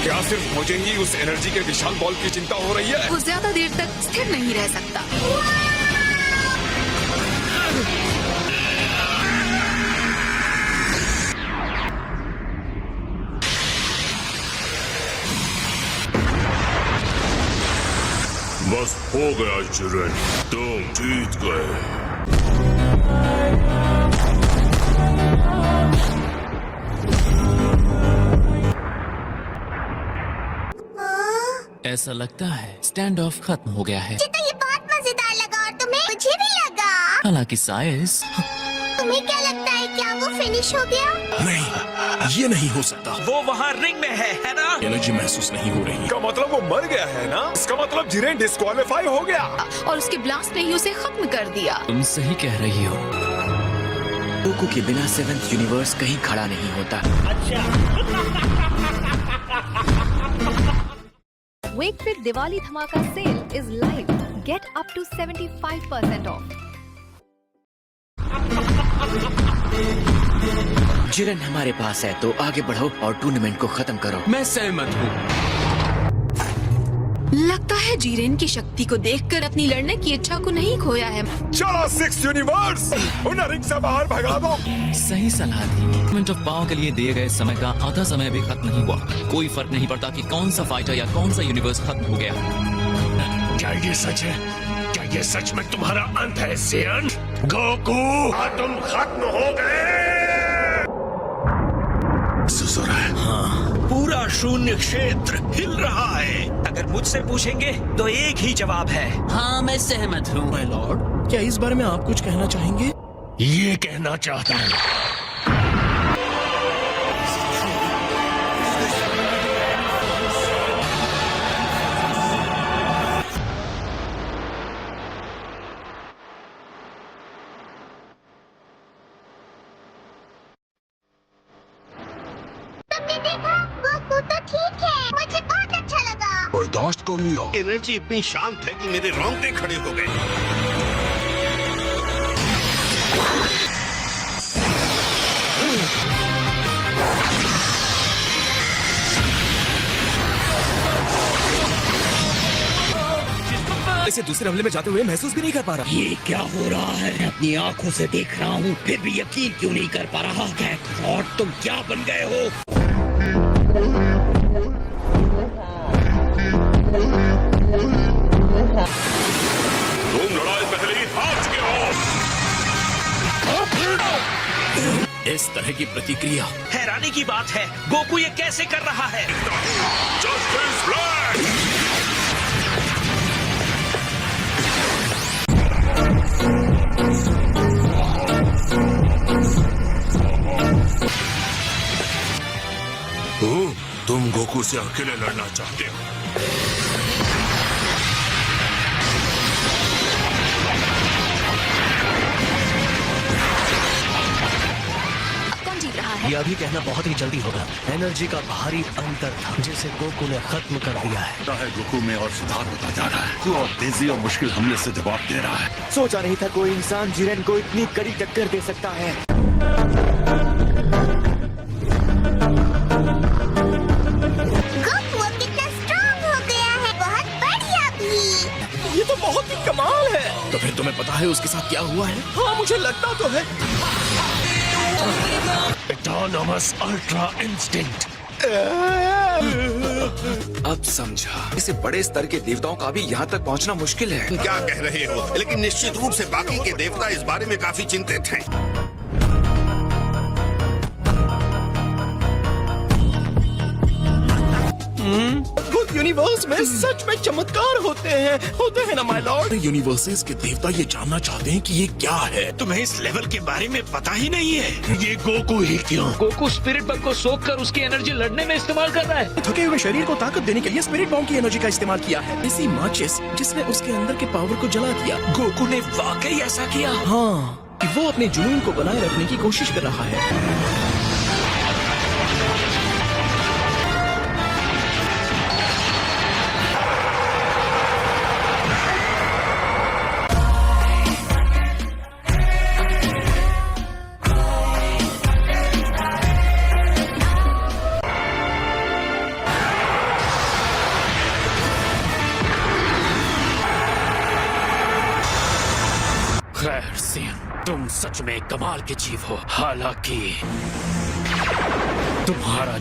क्या सिर्फ मुझे ही उस एनर्जी के विशाल बॉल की चिंता हो रही है? वो ज्यादा देर तक स्थिर नहीं रह सकता। बस हो गया जिरेन, तुम जीत गए। ऐसा लगता है स्टैंड ऑफ खत्म हो गया है। तो ये बहुत मजेदार लगा और तुम्हें? मुझे भी लगा। हालांकि साइज, तुम्हें क्या लगता है, क्या वो फिनिश हो गया? नहीं, ये नहीं हो सकता। वो वहाँ रिंग में है ना? एनर्जी महसूस नहीं हो रही। इसका मतलब वो मर गया है ना? इसका मतलब जिरेन डिस्क्वालीफाई हो गया और उसके ब्लास्ट ने ही उसे खत्म कर दिया। तुम सही कह रही हो। गोकू के बिना 7th यूनिवर्स कहीं खड़ा नहीं होता। Wakefit Diwali Dhamaka sale is live. Get up to 75% off. जिरन हमारे पास है तो आगे बढ़ो और टूर्नामेंट को खत्म करो। मैं सहमत हूँ। लगता है जीरेन की शक्ति को देखकर अपनी लड़ने की इच्छा को नहीं खोया है। चलो 6 यूनिवर्स, उन्हें रिंग से बाहर भगा दो। सही सलाह दी। मोमेंट ऑफ पावर के लिए दिए गए समय का आधा समय भी खत्म नहीं हुआ। कोई फर्क नहीं पड़ता कि कौन सा फाइटर या कौन सा यूनिवर्स खत्म हो गया। क्या ये सच है? क्या ये सच में तुम्हारा अंत है सेयन? गोकू, तुम खत्म हो गए। सुसुर है। हाँ, पूरा शून्य क्षेत्र हिल रहा है। अगर मुझसे पूछेंगे तो एक ही जवाब है, हाँ मैं सहमत हूँ। माय लॉर्ड, क्या इस बारे में आप कुछ कहना चाहेंगे? ये कहना चाहता हूँ, तुमने देखा, गोकू तो ठीक है। मुझे बहुत अच्छा लगा। बर्दाश्त कर लिया। एनर्जी इतनी शांत है कि मेरे रोंगटे खड़े हो गए। इसे दूसरे हमले में जाते हुए महसूस भी नहीं कर पा रहा। ये क्या हो रहा है? मैं अपनी आंखों से देख रहा हूँ, फिर भी यकीन क्यों नहीं कर पा रहा? और तुम क्या बन गए हो? तुम लड़ाई पहले ही हार चुके हो। इस तरह की प्रतिक्रिया हैरानी की बात है, गोकू ये कैसे कर रहा है? Justice flag. तुम गोकू से अकेले लड़ना चाहते हो? कौन जीत रहा है? ये अभी कहना बहुत ही जल्दी होगा। एनर्जी का भारी अंतर था जिसे गोकू ने खत्म कर दिया है। गोकू में और सुधार होता जा रहा है। तू और तेजी और मुश्किल हमले से जवाब दे रहा है। सोचा नहीं था कोई इंसान जिरेन को इतनी कड़ी टक्कर दे सकता है। गोकू अब कितना स्ट्रॉन्ग हो गया है। बहुत बढ़िया भी। ये तो बहुत ही कमाल है। तो फिर तुम्हें पता है उसके साथ क्या हुआ है? हाँ मुझे लगता तो है। Autonomous ultra instinct. अब समझा, इसे बड़े स्तर के देवताओं का भी यहाँ तक पहुँचना मुश्किल है। क्या कह रहे हो? लेकिन निश्चित रूप से बाकी के देवता इस बारे में काफी चिंतित हैं। अद्भुत यूनिवर्स में सच में चमत्कार होते हैं ना माय लॉर्ड। यूनिवर्सेस के देवता ये जानना चाहते हैं कि ये क्या है। तुम्हें इस लेवल के बारे में पता ही नहीं है। ये गोकू ही क्यों? गोकू स्पिरिट बग को सोख कर उसकी एनर्जी लड़ने में इस्तेमाल कर रहा है। थके हुए शरीर को ताकत देने के लिए स्पिरिट बॉम्ब की एनर्जी का इस्तेमाल किया है। इसी माचिस जिसने उसके अंदर के पावर को जला दिया। गोकू ने वाकई ऐसा किया? हाँ, कि वो अपने जुनून को बनाए रखने की कोशिश कर रहा है। खैर सियन, तुम सच में कमाल के जीव हो। हालांकि तुम्हारा